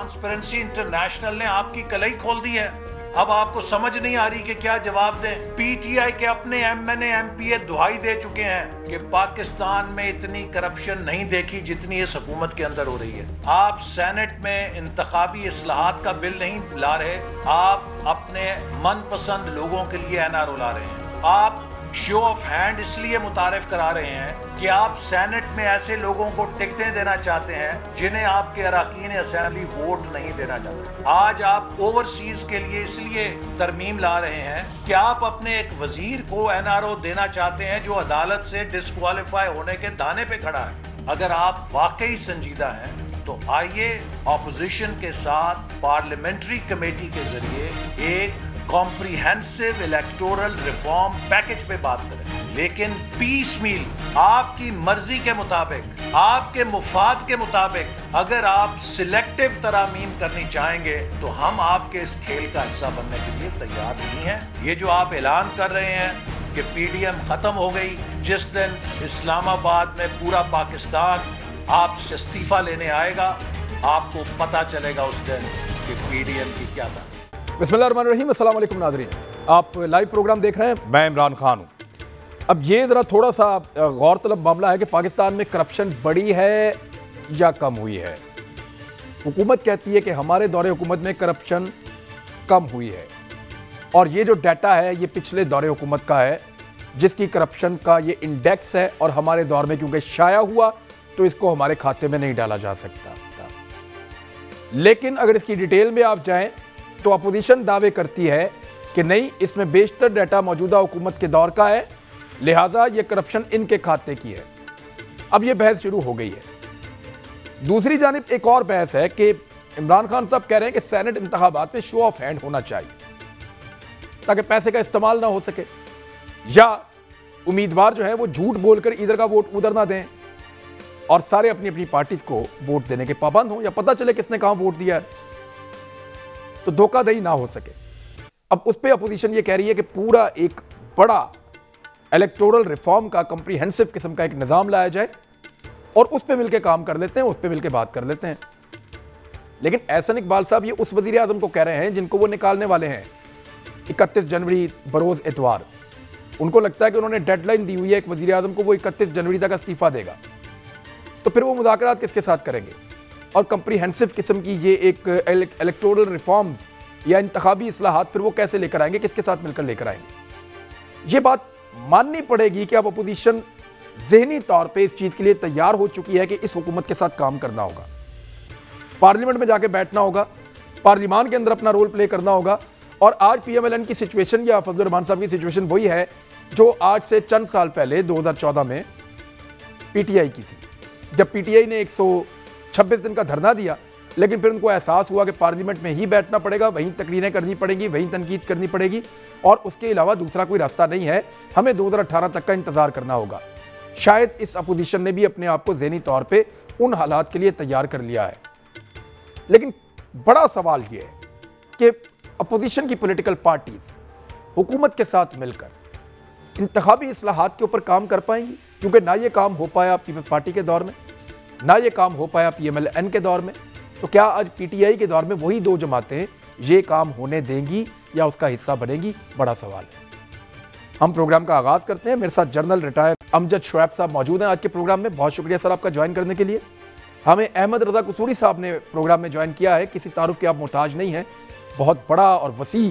Transparency international نے آپ کی کلئی کھول دی ہے. اب آپ کو سمجھ نہیں آ رہی کہ کیا جواب دیں. پی ٹی آئی کے اپنے M N A M P A دہائی دے چکے ہیں کہ پاکستان میں اتنی کرپشن نہیں دیکھی جتنی اس حکومت کے اندر ہو رہی ہے. آپ سینٹ میں انتخابی اصلاحات کا بل نہیں لا رہے, آپ اپنے من پسند لوگوں کے لیے این آر او لا رہے ہیں. آپ شو آف ہینڈ اس لیے متعارف کرا رہے ہیں کہ آپ سینٹ میں ایسے لوگوں کو ٹکٹیں دینا چاہتے ہیں جنہیں آپ کے اراکین اسمبلی ووٹ نہیں دینا چاہتے. آج آپ اوورسیز کے لیے اس لیے ترمیم لا رہے ہیں کہ آپ اپنے ایک وزیر کو این آر او دینا چاہتے ہیں جو عدالت سے ڈسکوالیفائی ہونے کے دانے پہ کھڑا ہے. اگر آپ واقعی سنجیدہ ہیں تو آئیے اپوزیشن کے ساتھ پارلیمنٹری کمیٹی کے ذریعے ایک کمپریہنسو الیکٹورل ریفارم پیکج پہ بات کریں, لیکن پیس میل آپ کی مرضی کے مطابق, آپ کے مفاد کے مطابق اگر آپ سلیکٹو ترامیم کرنی چاہیں گے تو ہم آپ کے اس کھیل کا حصہ بننے کے لیے تیار نہیں ہیں. یہ جو آپ اعلان کر رہے ہیں کہ پی ڈی ایم ختم ہو گئی, جس دن اسلام آباد میں پورا پاکستان آپ سے استعفیٰ لینے آئے گا, آپ کو پتا چلے گا اس دن کہ پی ڈی ایم کی کیا تھا. بسم اللہ الرحمن الرحیم. السلام علیکم ناظرین, آپ لائیو پروگرام دیکھ رہے ہیں, میں عمران خان ہوں. اب یہ ذرا تھوڑا سا غور طلب معاملہ ہے کہ پاکستان میں کرپشن بڑی ہے یا کم ہوئی ہے. حکومت کہتی ہے کہ ہمارے دور حکومت میں کرپشن کم ہوئی ہے, اور یہ جو ڈیٹا ہے یہ پچھلے دور حکومت کا ہے جس کی کرپشن کا یہ انڈیکس ہے, اور ہمارے دور میں کیونکہ شائع ہوا تو اس کو ہمارے کھاتے میں نہیں ڈالا جا سکتا. لیکن اگر اس کی ڈیٹیل میں آپ جائیں تو اپوزیشن دعوے کرتی ہے کہ نہیں, اس میں بیشتر ڈیٹا موجودہ حکومت کے دور کا ہے, لہٰذا یہ کرپشن ان کے کھاتے کی ہے. اب یہ بحث شروع ہو گئی ہے. دوسری جانب ایک اور بحث ہے کہ عمران خان صاحب کہہ رہے ہیں کہ سینٹ انتخابات میں شو آف ہینڈ ہونا چاہیے تاکہ پیسے کا استعمال نہ ہو سکے, یا امیدوار جو ہیں وہ جھوٹ بول کر ادھر کا ووٹ ادھر نہ دیں اور سارے اپنی اپنی پارٹیز کو ووٹ دینے کے پابند ہوں, یا پتہ چلے کس نے کہاں ووٹ دیا ہے تو دھوکہ دہی نہ ہو سکے. اب اس پہ اپوزیشن یہ کہہ رہی ہے کہ پورا ایک بڑا الیکٹورل ریفارم کا کمپریہنسو قسم کا ایک نظام لایا جائے اور اس پہ مل کے کام کر لیتے ہیں, اس پہ مل کے بات کر لیتے ہیں. لیکن احسن اقبال صاحب یہ اس وزیر اعظم کو کہہ رہے ہیں جن کو وہ نکالنے والے ہیں 31 جنوری بروز اتوار. ان کو لگتا ہے کہ انہوں نے ڈیڈ لائن دی ہوئی ہے ایک وزیر اعظم کو, وہ 31 جنوری تک استعفیٰ دے گا, تو پھر وہ مذاکرات کس کے ساتھ کریں گے, اور کمپریہنسو قسم کی یہ ایک الیکٹورل ریفارمز یا انتخابی اصلاحات پھر وہ کیسے لے کر آئیں گے, کس کے ساتھ مل کر لے کر آئیں گے. یہ بات ماننی پڑے گی کہ اب اپوزیشن ذہنی طور پہ اس چیز کے لیے تیار ہو چکی ہے کہ اس حکومت کے ساتھ کام کرنا ہوگا, پارلیمنٹ میں جا کے بیٹھنا ہوگا, پارلیمان کے اندر اپنا رول پلے کرنا ہوگا. اور آج پی ایم ایل این کی سچویشن یا فضل الرحمان صاحب کی سچویشن وہی ہے جو آج سے چند سال پہلے 2014 میں پی ٹی آئی کی تھی, جب پی ٹی آئی نے 126 دن کا دھرنا دیا, لیکن پھر ان کو احساس ہوا کہ پارلیمنٹ میں ہی بیٹھنا پڑے گا, وہیں تقریریں کرنی پڑیں گی, وہیں تنقید کرنی پڑے گی, اور اس کے علاوہ دوسرا کوئی راستہ نہیں ہے, ہمیں 2018 تک کا انتظار کرنا ہوگا. شاید اس اپوزیشن نے بھی اپنے آپ کو ذہنی طور پہ ان حالات کے لیے تیار کر لیا ہے. لیکن بڑا سوال یہ ہے کہ اپوزیشن کی پولیٹیکل پارٹیز حکومت کے ساتھ مل کر انتخابی اصلاحات کے اوپر کام کر پائیں گی, کیونکہ نہ یہ کام ہو پایا پیپلز پارٹی کے دور میں, نہ یہ کام ہو پایا پی ایم ایل این کے دور میں. تو کیا آج پی ٹی آئی کے دور میں وہی دو جماعتیں یہ کام ہونے دیں گی یا اس کا حصہ بنیں گی؟ بڑا سوال ہے. ہم پروگرام کا آغاز کرتے ہیں. میرے ساتھ جنرل ریٹائر امجد شعیب صاحب موجود ہیں آج کے پروگرام میں. بہت شکریہ سر آپ کا جوائن کرنے کے لیے. ہمیں احمد رضا قصوری صاحب نے پروگرام میں جوائن کیا ہے. کسی تعارف کے آپ محتاج نہیں ہیں, بہت بڑا اور وسیع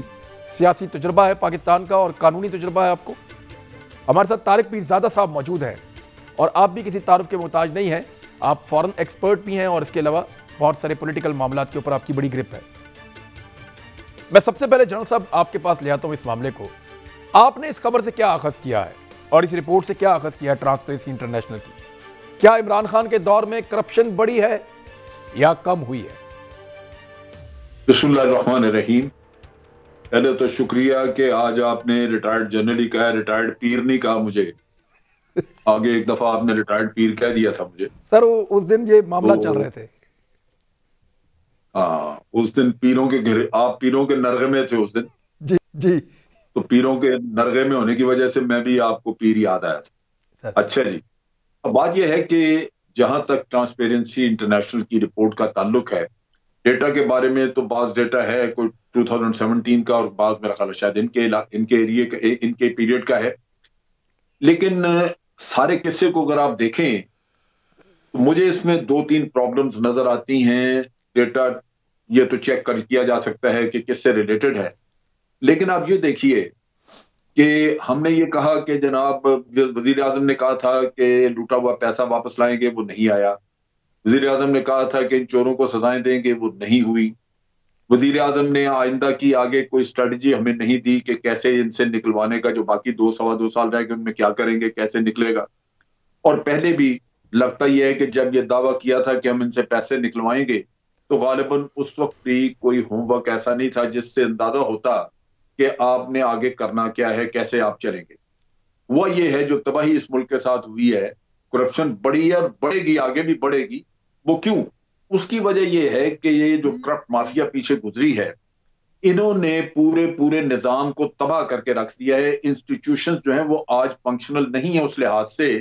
سیاسی تجربہ ہے پاکستان کا, اور قانونی تجربہ ہے آپ کو. ہمارے ساتھ طارق پیرزادہ صاحب موجود ہیں, اور آپ بھی کسی تعارف کے محتاج نہیں ہیں, آپ فورن ایکسپرٹ بھی ہیں, اور اس کے علاوہ بہت سارے پولیٹیکل معاملات کے اوپر آپ کی بڑی گرپ ہے. میں سب سے پہلے جنرل صاحب آپ کے پاس لے آتا ہوں اس معاملے کو. آپ نے اس خبر سے کیا اخذ کیا ہے اور اس رپورٹ سے کیا اخذ کیا ہے ٹرانسپیرنسی انٹرنیشنل کی؟ کیا عمران خان کے دور میں کرپشن بڑی ہے یا کم ہوئی ہے؟ بسم اللہ الرحمن الرحیم. پہلے تو شکریہ کہ آج آپ نے ریٹائرڈ جنرل ہی کہا, ریٹائرڈ پیر نہیں کہا مجھے. آگے ایک دفعہ آپ نے ریٹائرڈ پیر کہہ دیا تھا مجھے. سر اس دن یہ معاملہ چل رہے تھے. ہاں, اس دن پیروں کے گھر, آپ پیروں کے نرغے میں تھے اس دن. جی جی. تو پیروں کے نرغے میں ہونے کی وجہ سے میں بھی آپ کو پیر یاد آیا تھا. اچھا جی, اب بات یہ ہے کہ جہاں تک ٹرانسپیرنسی انٹرنیشنل کی رپورٹ کا تعلق ہے, ڈیٹا کے بارے میں تو بعض ڈیٹا ہے کوئی 2017 کا اور بعض میرا خیال ہے شاید ان کے ایریے کا، ان کے پیریڈ کا ہے. لیکن سارے قصے کو اگر آپ دیکھیں تو مجھے اس میں 2-3 پرابلمز نظر آتی ہیں. ڈیٹا یہ تو چیک کیا جا سکتا ہے کہ کس سے ریلیٹڈ ہے، لیکن آپ یہ دیکھیے کہ ہم نے یہ کہا کہ جناب وزیر اعظم نے کہا تھا کہ لوٹا ہوا پیسہ واپس لائیں گے، وہ نہیں آیا. وزیر اعظم نے کہا تھا کہ ان چوروں کو سزائیں دیں گے، وہ نہیں ہوئی. وزیر اعظم نے آئندہ کی آگے کوئی اسٹریٹجی ہمیں نہیں دی کہ کیسے ان سے نکلوانے کا، جو باقی 2 سال رہ گئے ان میں کیا کریں گے، کیسے نکلے گا. اور پہلے بھی لگتا یہ ہے کہ جب یہ دعویٰ کیا تھا کہ ہم ان سے پیسے نکلوائیں گے تو غالباً اس وقت بھی کوئی ہوم ورک ایسا نہیں تھا جس سے اندازہ ہوتا کہ آپ نے آگے کرنا کیا ہے، کیسے آپ چلیں گے. وہ یہ ہے جو تباہی اس ملک کے ساتھ ہوئی ہے. کرپشن بڑی ہے اور بڑھے گی، آگے بھی بڑھے گی. وہ کیوں؟ اس کی وجہ یہ ہے کہ یہ جو کرپٹ مافیا پیچھے گزری ہے، انہوں نے پورے نظام کو تباہ کر کے رکھ دیا ہے. انسٹیٹیوشن جو ہیں وہ آج فنکشنل نہیں ہیں اس لحاظ سے،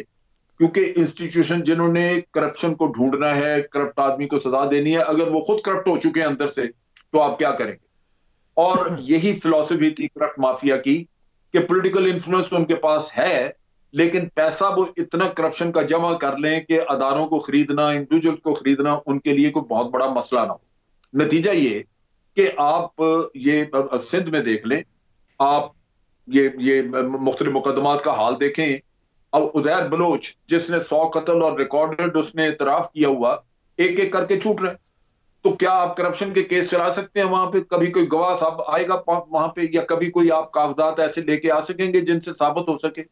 کیونکہ انسٹیٹیوشن جنہوں نے کرپشن کو ڈھونڈنا ہے، کرپٹ آدمی کو سزا دینی ہے، اگر وہ خود کرپٹ ہو چکے ہیں اندر سے تو آپ کیا کریں گے؟ اور یہی فلسفی تھی کرپٹ مافیا کی کہ پولیٹیکل انفلوئنس تو ان کے پاس ہے، لیکن پیسہ وہ اتنا کرپشن کا جمع کر لیں کہ اداروں کو خریدنا، انڈیویجول کو خریدنا ان کے لیے کوئی بہت بڑا مسئلہ نہ ہو. نتیجہ یہ کہ آپ یہ سندھ میں دیکھ لیں، آپ یہ مختلف مقدمات کا حال دیکھیں. اب عزیر بلوچ جس نے 100 قتل اور ریکارڈڈ اس نے اعتراف کیا ہوا، ایک ایک کر کے چھوٹ رہے. تو کیا آپ کرپشن کے کیس چلا سکتے ہیں وہاں پہ؟ کبھی کوئی گواہ صاحب آئے گا وہاں پہ، یا کبھی کوئی آپ کاغذات ایسے لے کے آ سکیں گے جن سے ثابت ہو سکے؟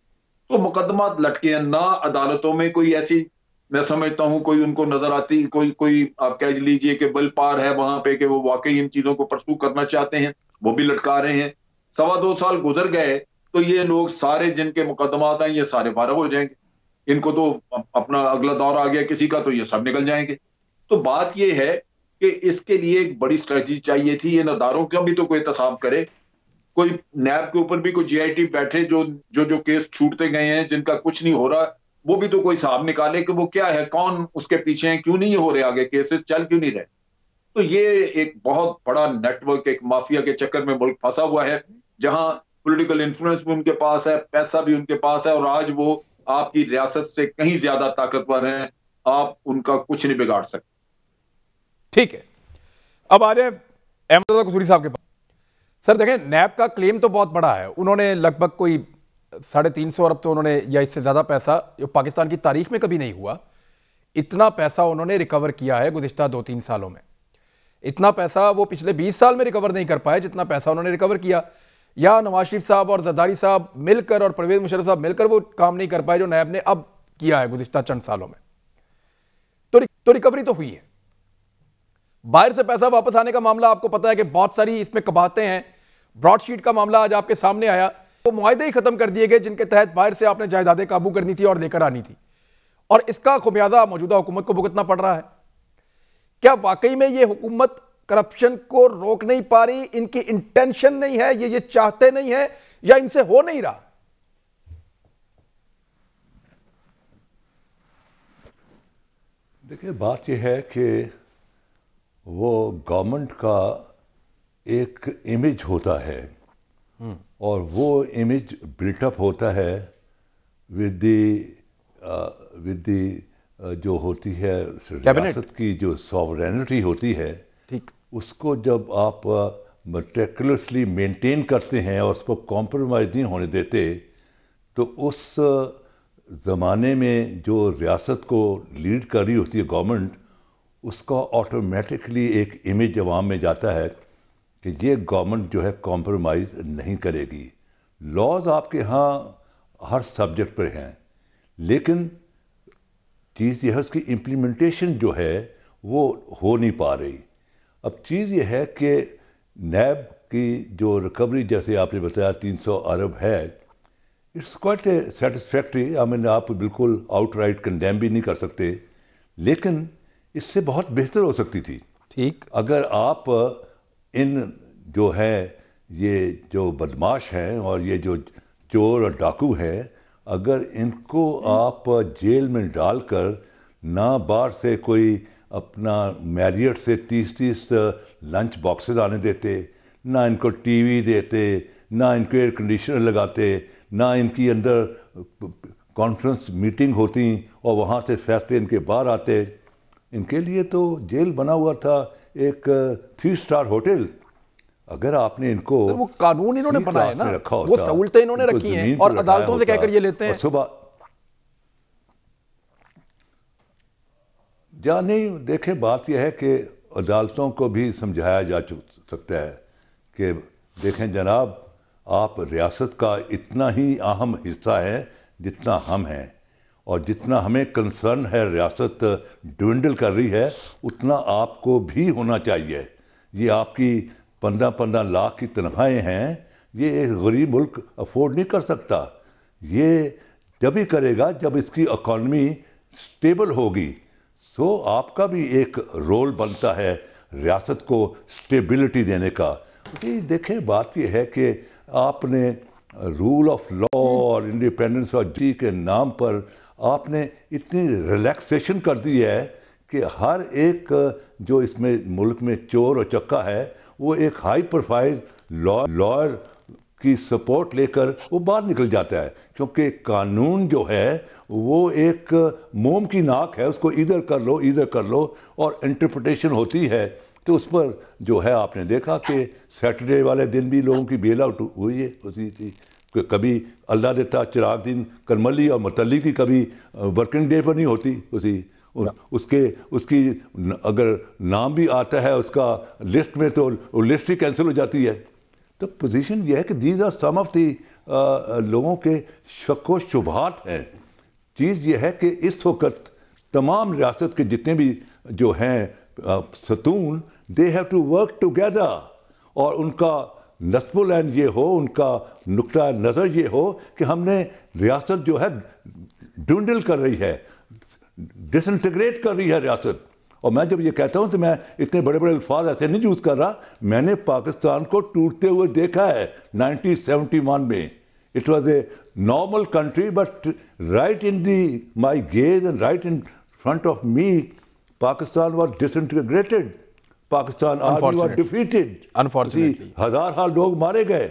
تو مقدمات لٹکے ہیں. نہ عدالتوں میں کوئی ایسی، میں سمجھتا ہوں کوئی ان کو نظر آتی، کوئی آپ کہہ لیجئے کہ بل پار ہے وہاں پہ کہ وہ واقعی ان چیزوں کو پرسو کرنا چاہتے ہیں، وہ بھی لٹکا رہے ہیں. 2.25 سال گزر گئے تو یہ لوگ سارے جن کے مقدمات ہیں یہ سارے فارغ ہو جائیں گے. ان کو تو اپنا اگلا دور آ گیا کسی کا تو یہ سب نکل جائیں گے. تو بات یہ ہے کہ اس کے لیے ایک بڑی اسٹریٹجی چاہیے تھی. ان اداروں کا بھی تو کوئی احتساب کرے. کوئی نیب کے اوپر بھی کوئی جی آئی ٹی بیٹھے جو کیس چھوٹتے گئے ہیں جن کا کچھ نہیں ہو رہا، وہ بھی تو کوئی حساب نکالے کہ وہ کیا ہے، کون اس کے پیچھے ہیں، کیوں نہیں ہو رہے آگے کیسز، چل کیوں نہیں رہے. تو یہ ایک بہت بڑا نیٹ ورک، ایک مافیا کے چکر میں ملک پھنسا ہوا ہے، جہاں پولیٹیکل انفلوئنس بھی ان کے پاس ہے، پیسہ بھی ان کے پاس ہے، اور آج وہ آپ کی ریاست سے کہیں زیادہ طاقتور ہیں. آپ ان کا کچھ نہیں بگاڑ سکتے. ٹھیک ہے، اب آ رہے ہیں احمد رضا قصوری صاحب کے پاس. سر دیکھیں، نیب کا کلیم تو بہت بڑا ہے. انہوں نے لگ بھگ کوئی 350 ارب تو انہوں نے، یا اس سے زیادہ پیسہ جو پاکستان کی تاریخ میں کبھی نہیں ہوا، اتنا پیسہ انہوں نے ریکور کیا ہے گزشتہ 2-3 سالوں میں. اتنا پیسہ وہ پچھلے 20 سال میں ریکور نہیں کر پائے جتنا پیسہ انہوں نے ریکور کیا. یا نواز شریف صاحب اور زرداری صاحب مل کر اور پرویز مشرف صاحب مل کر وہ کام نہیں کر پائے جو نیب نے اب کیا ہے گزشتہ چند سالوں میں. تو ریکوری تو ہوئی ہے. باہر سے پیسہ واپس آنے کا معاملہ آپ کو پتا ہے کہ بہت ساری اس میں کباہتیں ہیں. براڈ شیٹ کا معاملہ آج آپ کے سامنے آیا. وہ معاہدے ہی ختم کر دیے گئے جن کے تحت باہر سے آپ نے جائیدادیں قابو کرنی تھی اور لے کر آنی تھی، اور اس کا خمیازہ موجودہ حکومت کو بھگتنا پڑ رہا ہے. کیا واقعی میں یہ حکومت کرپشن کو روک نہیں پا رہی؟ ان کی انٹینشن نہیں ہے، یہ چاہتے نہیں ہیں، یا ان سے ہو نہیں رہا؟ دیکھیں، بات یہ ہے کہ وہ گورنمنٹ کا ایک امیج ہوتا ہے، اور وہ امیج بلٹ اپ ہوتا ہے ود دی جو ہوتی ہے ریاست کی جو ساورینٹی ہوتی ہے، اس کو جب آپ میٹیکولسلی مینٹین کرتے ہیں اور اس کو کمپرومائز نہیں ہونے دیتے، تو اس زمانے میں جو ریاست کو لیڈ کر رہی ہوتی ہے گورنمنٹ، اس کا آٹومیٹکلی ایک امیج عوام میں جاتا ہے کہ یہ گورنمنٹ جو ہے کمپرومائز نہیں کرے گی. لاز آپ کے ہاں ہر سبجیکٹ پر ہیں، لیکن چیز یہ ہے اس کی امپلیمنٹیشن جو ہے وہ ہو نہیں پا رہی. اب چیز یہ ہے کہ نیب کی جو ریکوری جیسے آپ نے بتایا 300 ارب ہے، اٹس کوائٹ اے سیٹسفیکٹری. آپ بالکل آؤٹ رائٹ کنڈیم بھی نہیں کر سکتے، لیکن اس سے بہت بہتر ہو سکتی تھی. ٹھیک، اگر آپ ان جو ہے یہ جو بدماش ہیں اور یہ جو چور اور ڈاکو ہیں، اگر ان کو آپ جیل میں ڈال کر نہ باہر سے کوئی اپنا میریٹ سے 30 لنچ باکسز آنے دیتے، نہ ان کو ٹی وی دیتے، نہ ان کو ایئر کنڈیشنر لگاتے، نہ ان کی اندر کانفرنس میٹنگ ہوتی اور وہاں سے فیصلے ان کے باہر آتے. ان کے لیے تو جیل بنا ہوا تھا ایک 3 اسٹار ہوٹل. اگر آپ نے ان کو سر وہ قانون انہوں نے بنایا نا، وہ سہولتیں انہوں نے رکھی ہیں اور عدالتوں سے کہہ کر یہ لیتے ہیں. صبح نہیں دیکھیں، بات یہ ہے کہ عدالتوں کو بھی سمجھایا جا سکتا ہے کہ دیکھیں جناب، آپ ریاست کا اتنا ہی اہم حصہ ہے جتنا ہم ہیں، اور جتنا ہمیں کنسرن ہے ریاست ڈوینڈل کر رہی ہے اتنا آپ کو بھی ہونا چاہیے. یہ آپ کی 15 لاکھ کی تنخواہیں ہیں، یہ ایک غریب ملک افورڈ نہیں کر سکتا. یہ جب ہی کرے گا جب اس کی اکانومی سٹیبل ہوگی. سو آپ کا بھی ایک رول بنتا ہے ریاست کو سٹیبلٹی دینے کا. جی دیکھیں، بات یہ ہے کہ آپ نے رول آف لا اور انڈیپینڈنس آف جی کے نام پر آپ نے اتنی ریلیکسیشن کر دی ہے کہ ہر ایک جو اس میں ملک میں چور اور چکا ہے وہ ایک ہائی پروفائل لائر کی سپورٹ لے کر وہ باہر نکل جاتا ہے. کیونکہ قانون جو ہے وہ ایک موم کی ناک ہے، اس کو ادھر کر لو اور انٹرپریٹیشن ہوتی ہے. تو اس پر جو ہے آپ نے دیکھا کہ سیٹرڈے والے دن بھی لوگوں کی بیل آؤٹ ہوئی تھی. کبھی اللہ دیتا چراغ دن کرملی اور متلی کی کبھی ورکنگ ڈے پر نہیں ہوتی. اس کی اگر نام بھی آتا ہے اس کا لسٹ میں تو لسٹ ہی کینسل ہو جاتی ہے. تو پوزیشن یہ ہے کہ these are some of the لوگوں کے شک و شبہات ہیں. چیز یہ ہے کہ اس وقت تمام ریاست کے جتنے بھی جو ہیں ستون، they have to work together, اور ان کا نصب العین یہ ہو، ان کا نقطہ نظر یہ ہو کہ ہم نے ریاست جو ہے ڈونڈل کر رہی ہے، ڈس انٹیگریٹ کر رہی ہے ریاست. اور میں جب یہ کہتا ہوں تو میں اتنے بڑے الفاظ ایسے نہیں یوز کر رہا. میں نے پاکستان کو ٹوٹتے ہوئے دیکھا ہے 1971 میں. It was a normal country, but right in my gaze and right in front of me, Pakistan was disintegrated. Pakistan army was defeated. Unfortunately. ہزار لوگ مارے گئے.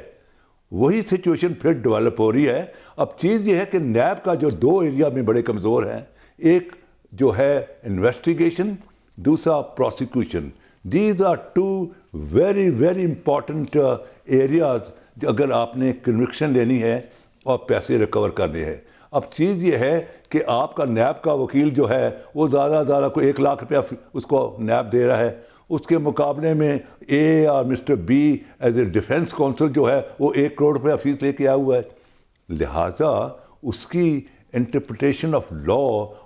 وہی سچویشن پھر ڈیولپ ہو رہی ہے. اب چیز یہ ہے کہ نیب کا جو 2 ایریا میں بڑے کمزور ہیں، ایک جو ہے انویسٹیگیشن، دوسرا prosecution. These are 2 very, very important areas اگر آپ نے کنوکشن لینی ہے اور پیسے ریکور کرنے ہیں. اب چیز یہ ہے کہ آپ کا نیب کا وکیل جو ہے وہ زیادہ کوئی 1 لاکھ روپیہ اس کو نیب دے رہا ہے. اس کے مقابلے میں اے اور Mr B as a defence counsel جو ہے وہ 1 کروڑ روپیہ فیس لے کے آیا ہوا ہے. لہٰذا اس کی انٹرپریٹیشن آف لا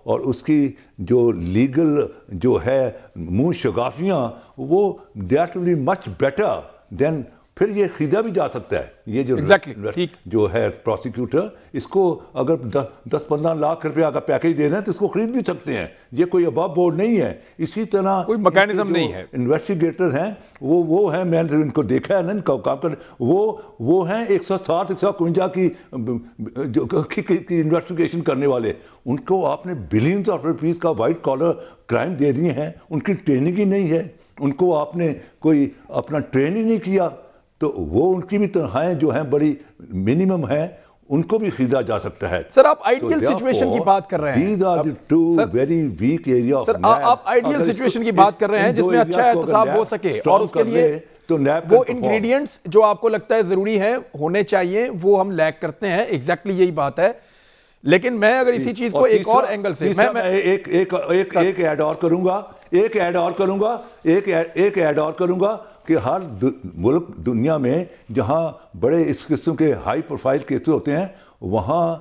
اور اس کی جو لیگل جو ہے منہ شگافیاں، وہ that will be much better than. پھر یہ خریدا بھی جا سکتا ہے. یہ جو ہے پروسیکیوٹر، اس کو اگر 10-15 لاکھ روپیہ کا پیکیج دے رہے ہیں تو اس کو خرید بھی سکتے ہیں. یہ کوئی اباب بورڈ نہیں ہے. اسی طرح کوئی میکینزم نہیں ہے. انویسٹیگیٹر ہیں وہ ہیں، میں نے ان کو دیکھا ہے نا، ان کا کام کر وہ ہیں 160-151 کی انویسٹیگیشن کرنے والے. ان کو آپ نے بلینز آف روپیز کا وائٹ کالر کرائم دے دیے ہیں. ان کی ٹریننگ ہی نہیں ہے. ان کو آپ نے کوئی اپنا ٹرین ہی نہیں کیا. تو وہ ان کی بھی تنخواہیں جو ہیں بڑی منیمم ہیں، ان کو بھی خریدا جا سکتا ہے. سر آپ آئیڈیل سچویشن کی بات کر رہے ہیں. These are the 2 very weak area of سر آپ آئیڈیل سچویشن کی بات کر رہے ہیں جس میں اچھا احتساب ہو سکے، اور اس کے لیے وہ انگریڈینٹس جو آپ کو لگتا ہے ضروری ہیں ہونے چاہیے وہ ہم لیک کرتے ہیں. ایگزیکٹلی یہی بات ہے. لیکن میں اگر اسی چیز کو ایک اور اینگل سے ایک ایڈ اور کروں گا کہ ہر ملک دنیا میں جہاں بڑے اس قسم کے ہائی پروفائل کیسز ہوتے ہیں وہاں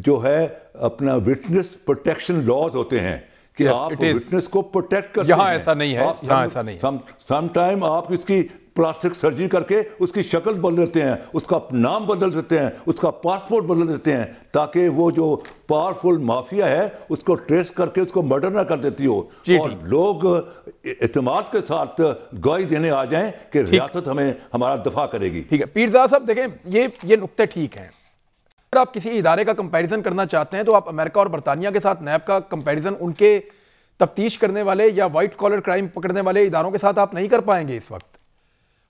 جو ہے اپنا وٹنس پروٹیکشن لاز ہوتے ہیں کہ آپ وٹنس کو پروٹیکٹ کرتے ہیں. یہاں ایسا نہیں ہے. یہاں ایسا نہیں. سم ٹائم آپ اس کی پلاسٹک سرجری کر کے اس کی شکل بدل دیتے ہیں، اس کا نام بدل دیتے ہیں، اس کا پاسپورٹ بدل دیتے ہیں تاکہ وہ جو پاورفل مافیا ہے اس کو ٹریس کر کے اس کو مرڈر نہ کر دیتی ہو، اور لوگ اعتماد کے ساتھ گواہی دینے آ جائیں کہ ریاست ہمیں ہمارا دفاع کرے گی. ٹھیک ہے پیرزادہ صاحب، دیکھیں یہ نقطے ٹھیک ہیں. اگر آپ کسی ادارے کا کمپیریزن کرنا چاہتے ہیں تو آپ امریکہ اور برطانیہ کے ساتھ نیب کا کمپیریزن ان کے تفتیش کرنے والے یا وائٹ کالر کرائم پکڑنے والے اداروں کے ساتھ آپ نہیں کر پائیں گے اس وقت.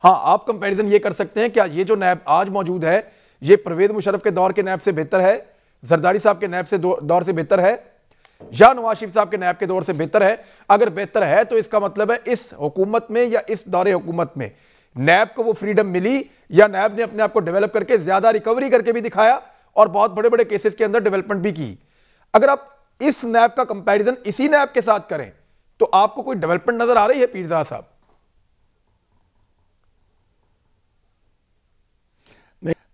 ہاں آپ کمپیریزن یہ کر سکتے ہیں کیا یہ جو نیب آج موجود ہے یہ پرویز مشرف کے دور کے نیب سے بہتر ہے, زرداری صاحب کے نیب سے دور سے بہتر ہے, یا نواز شریف صاحب کے نیب کے دور سے بہتر ہے؟ اگر بہتر ہے تو اس کا مطلب ہے اس حکومت میں یا اس دور حکومت میں نیب کو وہ فریڈم ملی, یا نیب نے اپنے آپ کو ڈیولپ کر کے زیادہ ریکوری کر کے بھی دکھایا اور بہت بڑے بڑے کیسز کے اندر ڈیولپمنٹ بھی کی. اگر آپ اس نیب کا کمپیریزن اسی نیب کے ساتھ کریں تو آپ کو کوئی ڈیولپمنٹ نظر آ رہی ہے پیرزادہ صاحب؟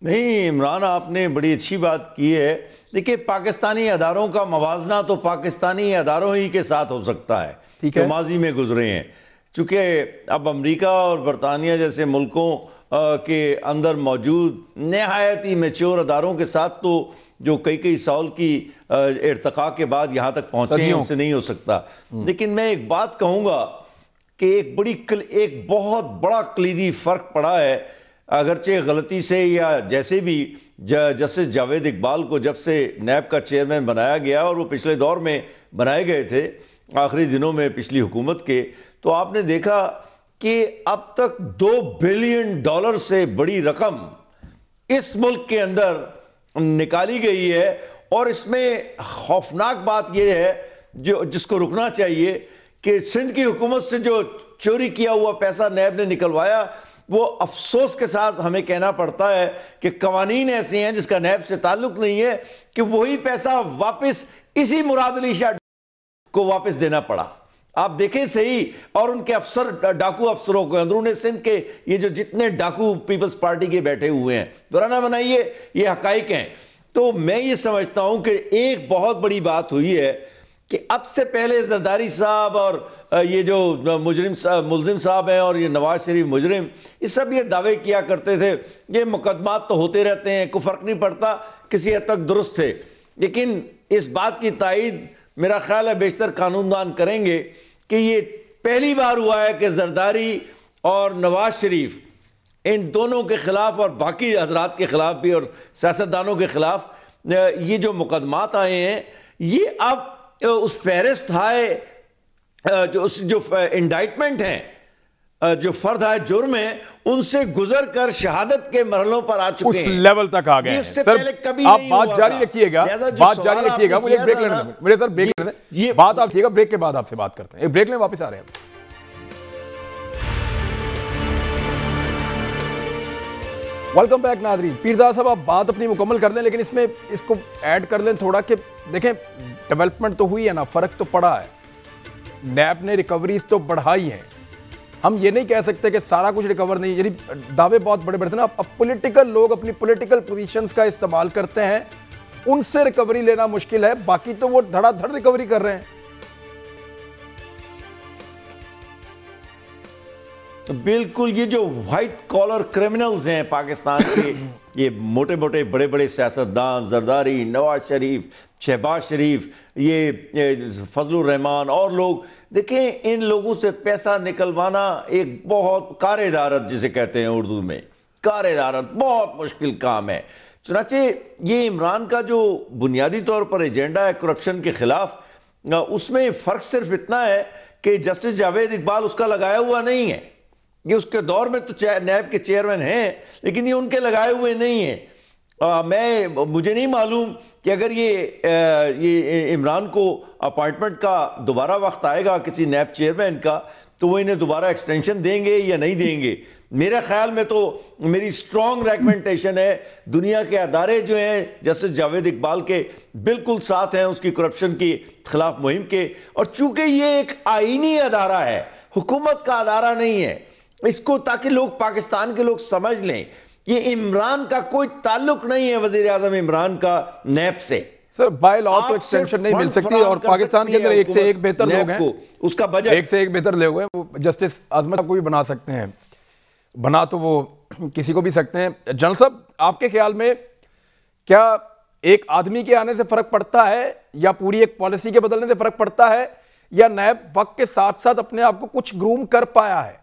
نہیں عمران, آپ نے بڑی اچھی بات کی ہے. دیکھیں پاکستانی اداروں کا موازنہ تو پاکستانی اداروں ہی کے ساتھ ہو سکتا ہے جو ماضی میں گزرے ہیں, چونکہ اب امریکہ اور برطانیہ جیسے ملکوں کے اندر موجود نہایت ہی میچور اداروں کے ساتھ تو جو کئی سال کی ارتقاء کے بعد یہاں تک پہنچے ہیں ان سے نہیں ہو سکتا. لیکن میں ایک بات کہوں گا کہ ایک بہت بڑا کلیدی فرق پڑا ہے, اگرچہ غلطی سے یا جیسے بھی جسٹس جاوید اقبال کو جب سے نیب کا چیئرمین بنایا گیا, اور وہ پچھلے دور میں بنائے گئے تھے آخری دنوں میں پچھلی حکومت کے, تو آپ نے دیکھا کہ اب تک $2 بلین سے بڑی رقم اس ملک کے اندر نکالی گئی ہے. اور اس میں خوفناک بات یہ ہے جس کو رکنا چاہیے کہ سندھ کی حکومت سے جو چوری کیا ہوا پیسہ نیب نے نکلوایا, وہ افسوس کے ساتھ ہمیں کہنا پڑتا ہے کہ قوانین ایسے ہیں جس کا نیب سے تعلق نہیں ہے کہ وہی پیسہ واپس اسی مراد علی شاہ کو واپس دینا پڑا. آپ دیکھیں صحیح, اور ان کے ڈاکو افسروں کو, اندرون سندھ کے یہ جو جتنے ڈاکو پیپلز پارٹی کے بیٹھے ہوئے ہیں, دورانہ بنائیے, یہ حقائق ہیں. تو میں یہ سمجھتا ہوں کہ ایک بہت بڑی بات ہوئی ہے کہ اب سے پہلے زرداری صاحب اور یہ جو ملزم صاحب ہیں اور یہ نواز شریف مجرم, یہ سب یہ دعوے کیا کرتے تھے یہ مقدمات تو ہوتے رہتے ہیں, کوئی فرق نہیں پڑتا, کسی حد تک درست تھے. لیکن اس بات کی تائید میرا خیال ہے بیشتر قانون دان کریں گے کہ یہ پہلی بار ہوا ہے کہ زرداری اور نواز شریف ان دونوں کے خلاف اور باقی حضرات کے خلاف بھی اور سیاستدانوں کے خلاف یہ جو مقدمات آئے ہیں, یہ اب اس فہرست ہے جو انڈائٹمنٹ ہیں, جو فرد ہے جرم ہے, ان سے گزر کر شہادت کے مرحلوں پر آ چکے ہیں, اس لیول تک آ گئے ہیں. سر آپ بات جاری رکھیے گا, مجھے ایک بریک لینے دیں, مجھے سر بریک لینے دیں, یہ بات آپ رکھیے گا, بریک کے بعد آپ سے بات کرتے ہیں. ایک بریک لیں, واپس آ رہے ہیں. ویلکم بیک ناظرین. پیرزادہ صاحب آپ بات اپنی مکمل کر لیں, لیکن اس میں اس کو ایڈ کر لیں تھوڑا کہ دیکھیں ڈیولپمنٹ تو ہوئی ہے نا, فرق تو پڑا ہے, نیب نے ریکوریز تو بڑھائی ہیں. ہم یہ نہیں کہہ سکتے کہ سارا کچھ ریکور نہیں, یعنی دعوے بہت بڑے بڑے تھے نا. اب پولیٹیکل لوگ اپنی پولیٹیکل پوزیشنز کا استعمال کرتے ہیں, ان سے ریکوری لینا مشکل ہے, باقی تو وہ دھڑا دھڑ ریکوری کر رہے ہیں. بالکل, یہ جو وائٹ کالر کرمنلز ہیں پاکستان کے, یہ موٹے موٹے بڑے بڑے سیاستدان, زرداری, نواز شریف, شہباز شریف, یہ فضل الرحمان اور لوگ, دیکھیں ان لوگوں سے پیسہ نکلوانا ایک بہت کار ادارت جسے کہتے ہیں اردو میں, کار ادارت بہت مشکل کام ہے. چنانچہ یہ عمران کا جو بنیادی طور پر ایجنڈا ہے کرپشن کے خلاف, اس میں فرق صرف اتنا ہے کہ جسٹس جاوید اقبال اس کا لگایا ہوا نہیں ہے. یہ اس کے دور میں تو نیب کے چیئرمین ہیں, لیکن یہ ان کے لگائے ہوئے نہیں ہیں. مجھے نہیں معلوم کہ اگر یہ عمران کو اپائنٹمنٹ کا دوبارہ وقت آئے گا کسی نیب چیئرمین کا, تو وہ انہیں دوبارہ ایکسٹینشن دیں گے یا نہیں دیں گے. میرے خیال میں تو میری سٹرونگ ریکمنڈیشن ہے, دنیا کے ادارے جو ہیں جسٹس جاوید اقبال کے بالکل ساتھ ہیں اس کی کرپشن کی خلاف مہم کے. اور چونکہ یہ ایک آئینی ادارہ ہے, حکومت کا ادارہ نہیں ہے, اس کو تاکہ لوگ پاکستان کے لوگ سمجھ لیں یہ عمران کا کوئی تعلق نہیں ہے, وزیر اعظم عمران کا نیب سے. سر بائی لا تو ایکسٹینشن نہیں مل سکتی, اور پاکستان کے اندر ایک سے ایک بہتر لوگ ہیں, اس کا بجٹ ایک سے ایک بہتر لوگ ہیں. وہ جسٹس عظمت کو بھی بنا سکتے ہیں, بنا تو وہ کسی کو بھی سکتے ہیں. جنرل صاحب آپ کے خیال میں کیا ایک آدمی کے آنے سے فرق پڑتا ہے, یا پوری ایک پالیسی کے بدلنے سے فرق پڑتا ہے, یا نیب وقت کے ساتھ ساتھ اپنے آپ کو کچھ گروم کر پایا ہے؟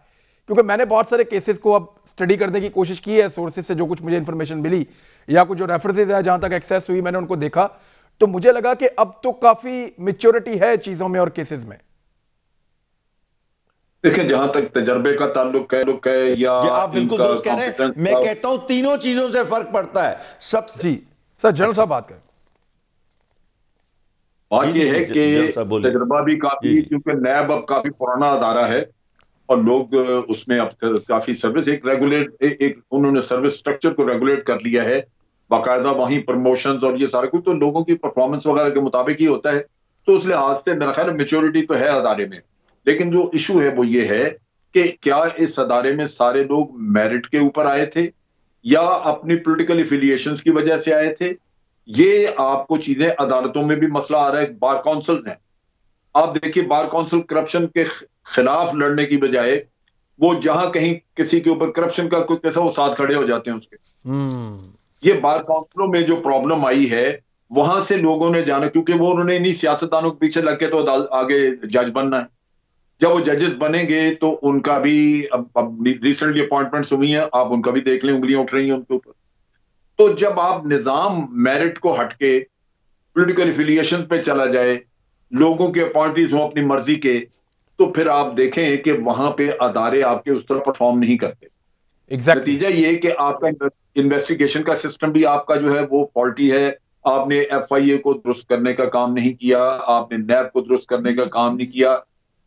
کیونکہ میں نے بہت سارے کیسز کو اب سٹڈی کرنے کی کوشش کی ہے, سورسز سے جو کچھ مجھے انفارمیشن ملی یا کچھ جو ریفرنسز ہے جہاں تک ایکسیس ہوئی, میں نے ان کو دیکھا تو مجھے لگا کہ اب تو کافی میچورٹی ہے چیزوں میں اور کیسز میں. دیکھیں جہاں تک تجربے کا تعلق ہے یا آپ بالکل درست کہہ رہے ہیں. میں کہتا ہوں تینوں چیزوں سے فرق پڑتا ہے. سب سے جی سر جنرل صاحب بات کریں. بات یہ ہے کہ تجربہ بھی کافی، کیونکہ نیب اب کافی پرانا ادارہ ہے اور لوگ اس میں اب کافی سروس انہوں نے سروس سٹرکچر کو ریگولیٹ کر لیا ہے باقاعدہ، وہیں پروموشنز اور یہ سارا کچھ تو لوگوں کی پرفارمنس وغیرہ کے مطابق ہی ہوتا ہے. تو اس لحاظ سے میرا خیال ہے میچورٹی تو ہے ادارے میں، لیکن جو ایشو ہے وہ یہ ہے کہ کیا اس ادارے میں سارے لوگ میرٹ کے اوپر آئے تھے یا اپنی پولیٹیکل افیلیشنز کی وجہ سے آئے تھے. یہ آپ کو چیزیں عدالتوں میں بھی مسئلہ آ رہا ہے. بار کونسل ہیں، آپ دیکھیے بار کونسل کرپشن کے خلاف لڑنے کی بجائے وہ جہاں کہیں کسی کے اوپر کرپشن کا کوئی کیسا وہ ساتھ کھڑے ہو جاتے ہیں اس کے. یہ بار کونسلوں میں جو پرابلم آئی ہے وہاں سے لوگوں نے جانا، کیونکہ وہ انہوں نے انہی سیاستدانوں کے پیچھے لگ کے تو آگے جج بننا ہے. جب وہ ججز بنیں گے تو ان کا بھی اب ریسنٹلی اپوائنٹمنٹس ہوئی ہیں، آپ ان کا بھی دیکھ لیں، انگلیاں اٹھ رہی ہیں ان کے اوپر. تو جب آپ نظام میرٹ کو ہٹ کے پولیٹیکل افیلیشن پہ چلا جائے، لوگوں کے اپوائنٹیز ہوں اپنی مرضی کے، تو پھر آپ دیکھیں کہ وہاں پہ ادارے آپ کے اس طرح پرفارم نہیں کرتے. نتیجہ یہ کہ آپ کا انویسٹیگیشن کا سسٹم بھی آپ کا جو ہے وہ فالٹی ہے. آپ نے ایف آئی اے کو درست کرنے کا کام نہیں کیا، آپ نے نیب کو درست کرنے کا کام نہیں کیا.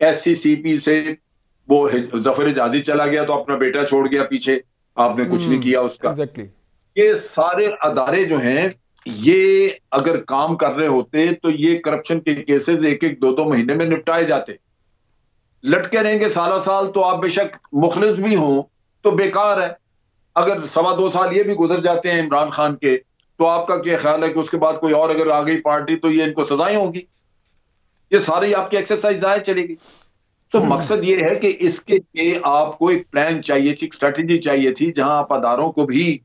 ایس سی سی پی سے وہ ظفر حجازی چلا گیا تو اپنا بیٹا چھوڑ گیا پیچھے، آپ نے کچھ نہیں کیا اس کا. یہ سارے ادارے جو ہیں یہ اگر کام کر رہے ہوتے تو یہ کرپشن کے کیسز ایک ایک دو مہینے میں نپٹائے جاتے. لٹکے رہیں گے سالہ سال تو آپ بے شک مخلص بھی ہوں تو بیکار ہے. اگر 2.25 سال یہ بھی گزر جاتے ہیں عمران خان کے تو آپ کا کیا خیال ہے کہ اس کے بعد کوئی اور اگر آ گئی پارٹی تو یہ ان کو سزائیں ہوگی؟ یہ ساری آپ کی ایکسرسائز ضائع چلے گی. تو مقصد یہ ہے کہ اس کے لیے آپ کو ایک پلان چاہیے تھی، ایک اسٹریٹجی چاہیے تھی جہاں آپ اداروں کو بھی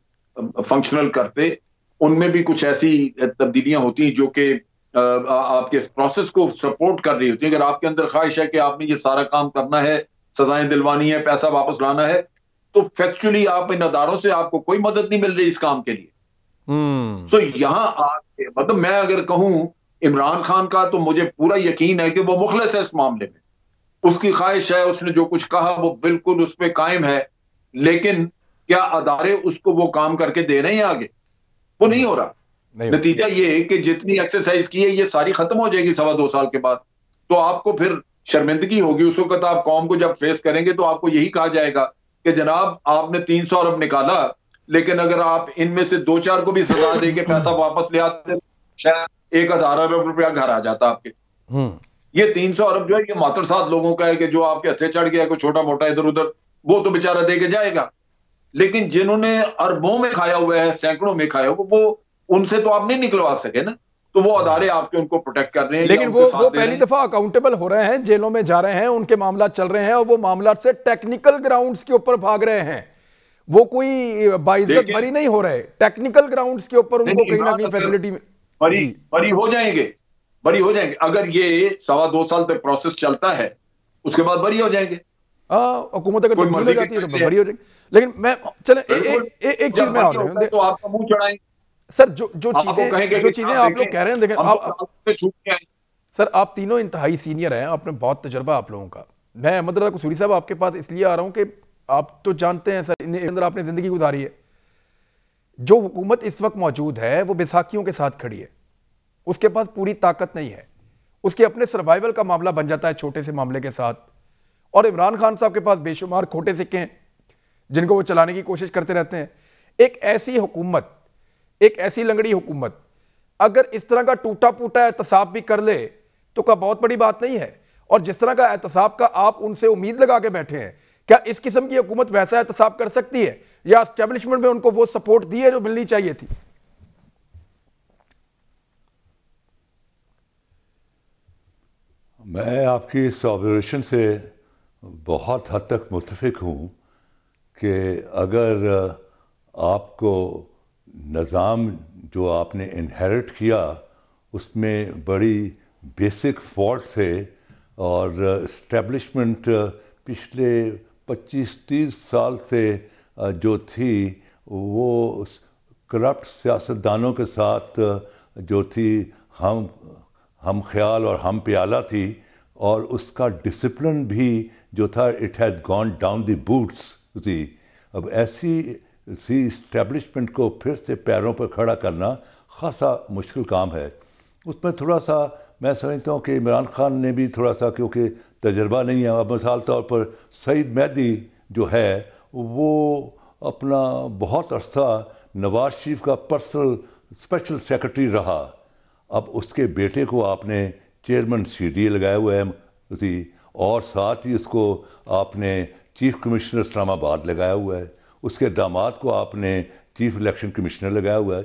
فنکشنل کرتے. ان میں بھی کچھ ایسی تبدیلیاں ہوتی جو کہ آپ کے پروسیس کو سپورٹ کر رہی ہوتی ہیں. اگر آپ کے اندر خواہش ہے کہ آپ نے یہ سارا کام کرنا ہے، سزائیں دلوانی ہے، پیسہ واپس لانا ہے، تو فیکچولی آپ ان اداروں سے آپ کو کوئی مدد نہیں مل رہی اس کام کے لیے. تو یہاں مطلب میں اگر کہوں عمران خان کا تو مجھے پورا یقین ہے کہ وہ مخلص ہے اس معاملے میں. اس کی خواہش ہے، اس نے جو کچھ کہا وہ بالکل اس پہ قائم ہے، لیکن کیا ادارے اس کو وہ کام کر کے دے رہے ہیں آگے؟ وہ نہیں ہو رہا. نتیجہ یہ ہے کہ جتنی ایکسرسائز کی ہے یہ ساری ختم ہو جائے گی 2.25 سال کے بعد. تو آپ کو پھر شرمندگی ہوگی. اس وقت آپ قوم کو جب فیس کریں گے تو آپ کو یہی کہا جائے گا کہ جناب آپ نے 300 ارب نکالا، لیکن اگر آپ ان میں سے 2-4 کو بھی سزا دے کے پیسہ واپس لے آتے شاید 1000 ارب روپیہ گھر آ جاتا آپ کے. یہ 300 ارب جو ہے یہ ماتر ساتھ لوگوں کا ہے کہ جو آپ کے ہتھے چڑھ گیا کوئی چھوٹا موٹا ادھر ادھر، وہ تو بیچارہ دے کے جائے گا. لیکن جنہوں نے اربوں میں کھایا ہوا ہے، سینکڑوں میں کھایا ہوا، وہ ان سے تو آپ نہیں نکلوا سکے نا. تو وہ ادارے آپ کے ان کو پروٹیکٹ کر رہے ہیں، لیکن وہ پہلی دفعہ اکاؤنٹیبل ہو رہے ہیں، جیلوں میں جا رہے ہیں، ان کے معاملات چل رہے ہیں اور وہ معاملات سے ٹیکنیکل گراؤنڈز کے اوپر بھاگ رہے ہیں. وہ کوئی باعزت بری نہیں ہو رہے، ٹیکنیکل گراؤنڈز کے اوپر ان کو کہیں نہ کہیں فیسلٹی بری ہو جائیں گے. اگر یہ 2.25 سال تک پروسیس چلتا ہے اس کے بعد بری ہو جائیں گے. حکومت اگر تبدیل ہو جاتی ہے تو بری ہو جائے گی. لیکن میں چلیں ایک چیز میں اور تو آپ کا منہ چڑھائیں. سر جو چیزیں آپ لوگ کہہ رہے ہیں دیکھیں سر، آپ تینوں انتہائی سینئر ہیں، آپ نے بہت تجربہ آپ لوگوں کا. میں احمد رضا قصوری صاحب آپ کے پاس اس لیے آ رہا ہوں کہ آپ تو جانتے ہیں سر، ان اندر آپ نے زندگی گزاری ہے. جو حکومت اس وقت موجود ہے وہ بیساکھیوں کے ساتھ کھڑی ہے، اس کے پاس پوری طاقت نہیں ہے، اس کے اپنے سروائیول کا معاملہ بن جاتا ہے چھوٹے سے معاملے کے ساتھ. اور عمران خان صاحب کے پاس بے شمار کھوٹے سکے ہیں جن کو وہ چلانے کی کوشش کرتے رہتے ہیں. ایک ایسی حکومت، ایک ایسی لنگڑی حکومت اگر اس طرح کا ٹوٹا پوٹا احتساب بھی کر لے تو کا بہت بڑی بات نہیں ہے. اور جس طرح کا احتساب کا آپ ان سے امید لگا کے بیٹھے ہیں، کیا اس قسم کی حکومت ویسا احتساب کر سکتی ہے یا اسٹیبلشمنٹ میں ان کو وہ سپورٹ دی ہے جو ملنی چاہیے تھی؟ میں آپ کی اس آبزرویشن سے بہت حد تک متفق ہوں کہ اگر آپ کو نظام جو آپ نے انہیرٹ کیا اس میں بڑی بیسک فالٹ تھے اور اسٹیبلشمنٹ پچھلے 25-30 سال سے جو تھی وہ کرپٹ سیاستدانوں کے ساتھ جو تھی ہم خیال اور ہم پیالہ تھی، اور اس کا ڈسپلن بھی جو تھا it has gone down the boots تھی. اب ایسی اسٹیبلشمنٹ کو پھر سے پیروں پر کھڑا کرنا خاصا مشکل کام ہے. اس میں تھوڑا سا میں سمجھتا ہوں کہ عمران خان نے بھی تھوڑا سا کیونکہ تجربہ نہیں ہے. اب مثال طور پر سعید مہدی جو ہے وہ اپنا بہت عرصہ نواز شریف کا پرسنل اسپیشل سیکرٹری رہا. اب اس کے بیٹے کو آپ نے چیئرمین سی ڈی اے لگایا ہوا ہے اور ساتھ ہی اس کو آپ نے چیف کمشنر اسلام آباد لگایا ہوا ہے. اس کے داماد کو آپ نے چیف الیکشن کمشنر لگایا ہوا ہے.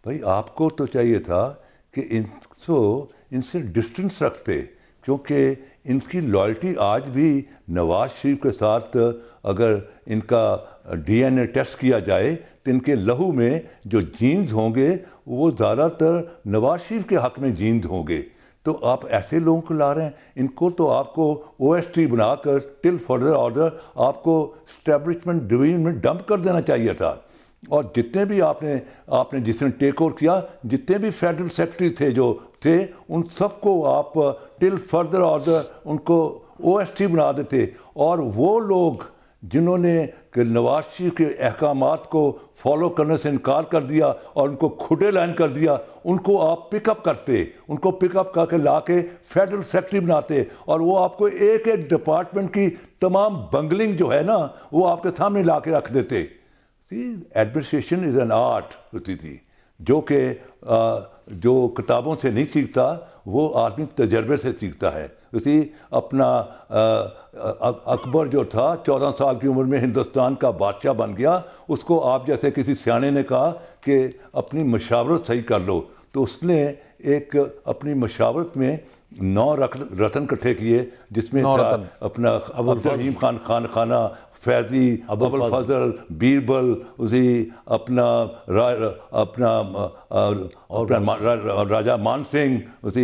بھائی آپ کو تو چاہیے تھا کہ ان سے ڈسٹنس رکھتے, کیونکہ ان کی لائلٹی آج بھی نواز شریف کے ساتھ اگر ان کا ڈی این اے ٹیسٹ کیا جائے تو ان کے لہو میں جو جینز ہوں گے وہ زیادہ تر نواز شریف کے حق میں جینز ہوں گے. تو آپ ایسے لوگوں کو لا رہے ہیں, ان کو تو آپ کو او ایس ٹی بنا کر ٹل فردر آرڈر آپ کو اسٹیبلشمنٹ ڈویژن میں ڈمپ کر دینا چاہیے تھا. اور جتنے بھی آپ نے جس نے ٹیک اوور کیا, جتنے بھی فیڈرل سیکرٹری تھے جو تھے, ان سب کو آپ ٹل فردر آرڈر ان کو او ایس ٹی بنا دیتے. اور وہ لوگ جنہوں نے نواز شریف کے احکامات کو فالو کرنے سے انکار کر دیا اور ان کو کھڈے لائن کر دیا, ان کو آپ پک اپ کرتے, ان کو پک اپ کر کے لا کے فیڈرل سیکرٹری بناتے, اور وہ آپ کو ایک ایک ڈپارٹمنٹ کی تمام بنگلنگ جو ہے نا وہ آپ کے سامنے لا کے رکھ دیتے. ایڈمنسٹریشن از این آرٹ ہوتی تھی جو کتابوں سے نہیں سیکھتا وہ آدمی تجربے سے سیکھتا ہے. اپنا اکبر جو تھا 14 سال کی عمر میں ہندوستان کا بادشاہ بن گیا, اس کو آپ جیسے کسی سیانے نے کہا کہ اپنی مشاورت صحیح کر لو, تو اس نے ایک اپنی مشاورت میں 9 رتن اکٹھے کیے, جس میں اپنا عبدالرحیم خان خانہ, فیضی, ابوالفضل, بیربل, اپنا راجہ مان سنگھ,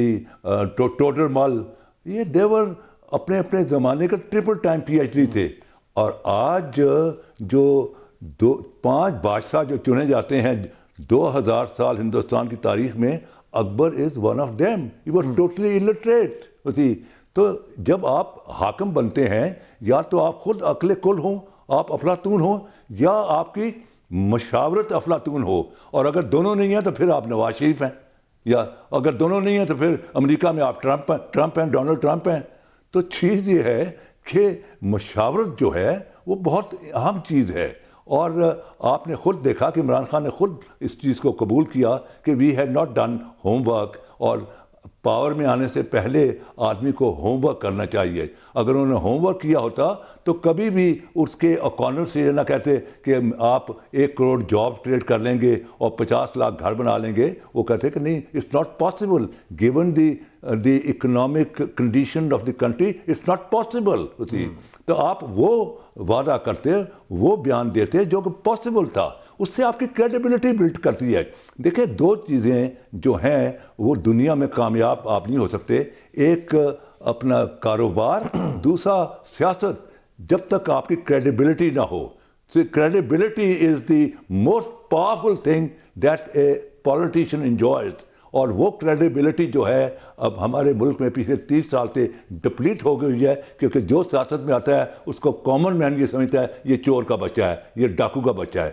ٹوڈر مل, یہ دیور اپنے اپنے زمانے کا triple time P H D تھے. اور آج جو 5 بادشاہ جو چنے جاتے ہیں 2000 سال ہندوستان کی تاریخ میں, Akbar is one of them. He was totally illiterate. تو جب آپ حاکم بنتے ہیں یا تو آپ خود عقل کل ہوں, آپ افلاطون ہوں, یا آپ کی مشاورت افلاطون ہو. اور اگر دونوں نہیں ہیں تو پھر آپ نواز شریف ہیں, یا اگر دونوں نہیں ہیں تو پھر امریکہ میں آپ ٹرمپ ہیں, ڈونلڈ ٹرمپ ہیں. تو چیز یہ ہے کہ مشاورت جو ہے وہ بہت اہم چیز ہے. اور آپ نے خود دیکھا کہ عمران خان نے خود اس چیز کو قبول کیا کہ we had not done homework, اور پاور میں آنے سے پہلے آدمی کو ہوم ورک کرنا چاہیے. اگر انہوں نے ہوم ورک کیا ہوتا تو کبھی بھی اس کے اکانومسٹ سے یہ نہ کہتے کہ آپ 1 کروڑ جاب کریٹ کر لیں گے اور 50 لاکھ گھر بنا لیں گے. وہ کہتے کہ نہیں, it's not possible given the economic condition of the country, it's not possible. تو آپ وہ وعدہ کرتے, وہ بیان دیتے جو کہ پاسبل تھا. اس سے آپ کی کریڈیبلٹی بلڈ کرتی ہے. دیکھیں 2 چیزیں جو ہیں وہ دنیا میں کامیاب آپ نہیں ہو سکتے, ایک اپنا کاروبار, دوسرا سیاست. جب تک آپ کی کریڈیبلٹی نہ ہو, credibility is the most powerful thing that a politician enjoys. اور وہ کریڈیبلٹی جو ہے اب ہمارے ملک میں پچھلے 30 سال سے ڈپلیٹ ہو گئی ہے, کیونکہ جو سیاست میں آتا ہے اس کو کامن مین یہ سمجھتا ہے یہ چور کا بچہ ہے, یہ ڈاکو کا بچہ ہے.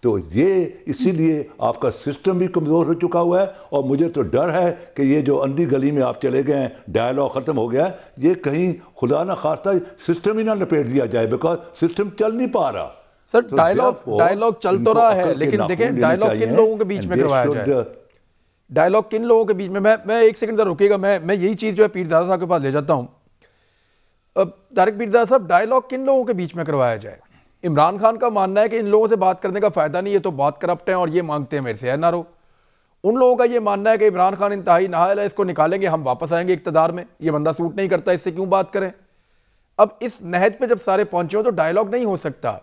تو یہ اسی لیے آپ کا سسٹم بھی کمزور ہو چکا ہوا ہے. اور مجھے تو ڈر ہے کہ یہ جو اندھی گلی میں آپ چلے گئے ہیں, ڈائلاگ ختم ہو گیا ہے, یہ کہیں خدا نہ خواستہ سسٹم ہی نہ لپیٹ دیا جائے, بیکاز سسٹم چل نہیں پا رہا. سر ڈائلاگ چل تو رہا ہے, لیکن دیکھیں ڈائلاگ کن لوگوں کے بیچ میں کروایا جائے, ڈائلاگ کن لوگوں کے بیچ میں. میں 1 سیکنڈ ذرا رکیے گا, میں یہی چیز جو ہے پیرزادہ صاحب کے پاس لے جاتا ہوں. طارق پیرزادہ صاحب, ڈائلاگ کن لوگوں کے بیچ میں کروایا جائے؟ عمران خان کا ماننا ہے کہ ان لوگوں سے بات کرنے کا فائدہ نہیں, یہ تو بہت کرپٹ ہیں اور یہ مانگتے ہیں میرے سے NRO. ان لوگوں کا یہ ماننا ہے کہ عمران خان انتہائی نااہل ہے, اس کو نکالیں گے, ہم واپس آئیں گے اقتدار میں, یہ بندہ سوٹ نہیں کرتا, اس سے کیوں بات کریں. اب اس نہج پہ جب سارے پہنچے ہوں تو ڈائلاگ نہیں ہو سکتا.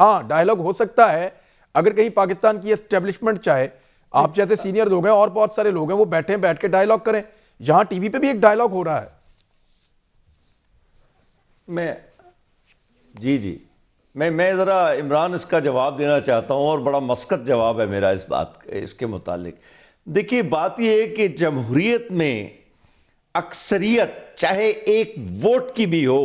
ہاں ڈائلاگ ہو سکتا ہے اگر کہیں پاکستان کی اسٹیبلشمنٹ چاہے, آپ جیسے سینئر لوگ ہیں اور بہت سارے لوگ ہیں وہ بیٹھ کے ڈائلاگ کریں. یہاں ٹی وی پہ بھی ایک ڈائلاگ ہو رہا ہے. میں ذرا عمران اس کا جواب دینا چاہتا ہوں, اور بڑا مسکت جواب ہے میرا اس کے متعلق. دیکھیے بات یہ ہے کہ جمہوریت میں اکثریت چاہے ایک ووٹ کی بھی ہو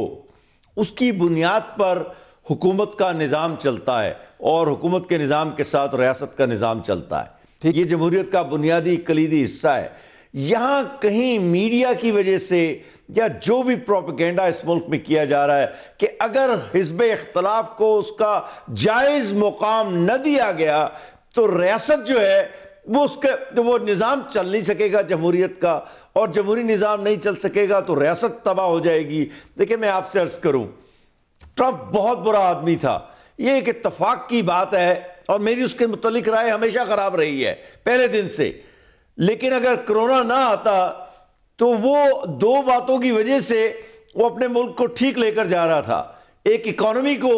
اس کی بنیاد پر حکومت کا نظام چلتا ہے اور حکومت کے نظام کے ساتھ ریاست کا نظام چلتا ہے. یہ جمہوریت کا بنیادی کلیدی حصہ ہے. یہاں کہیں میڈیا کی وجہ سے یا جو بھی پروپیگنڈا اس ملک میں کیا جا رہا ہے کہ اگر حزب اختلاف کو اس کا جائز مقام نہ دیا گیا تو ریاست جو ہے وہ نظام چل نہیں سکے گا جمہوریت کا, اور جمہوری نظام نہیں چل سکے گا تو ریاست تباہ ہو جائے گی. دیکھیں میں آپ سے عرض کروں, ٹرمپ بہت برا آدمی تھا, یہ ایک اتفاق کی بات ہے اور میری اس کے متعلق رائے ہمیشہ خراب رہی ہے پہلے دن سے. لیکن اگر کرونا نہ آتا تو وہ دو باتوں کی وجہ سے وہ اپنے ملک کو ٹھیک لے کر جا رہا تھا. ایک اکانومی کو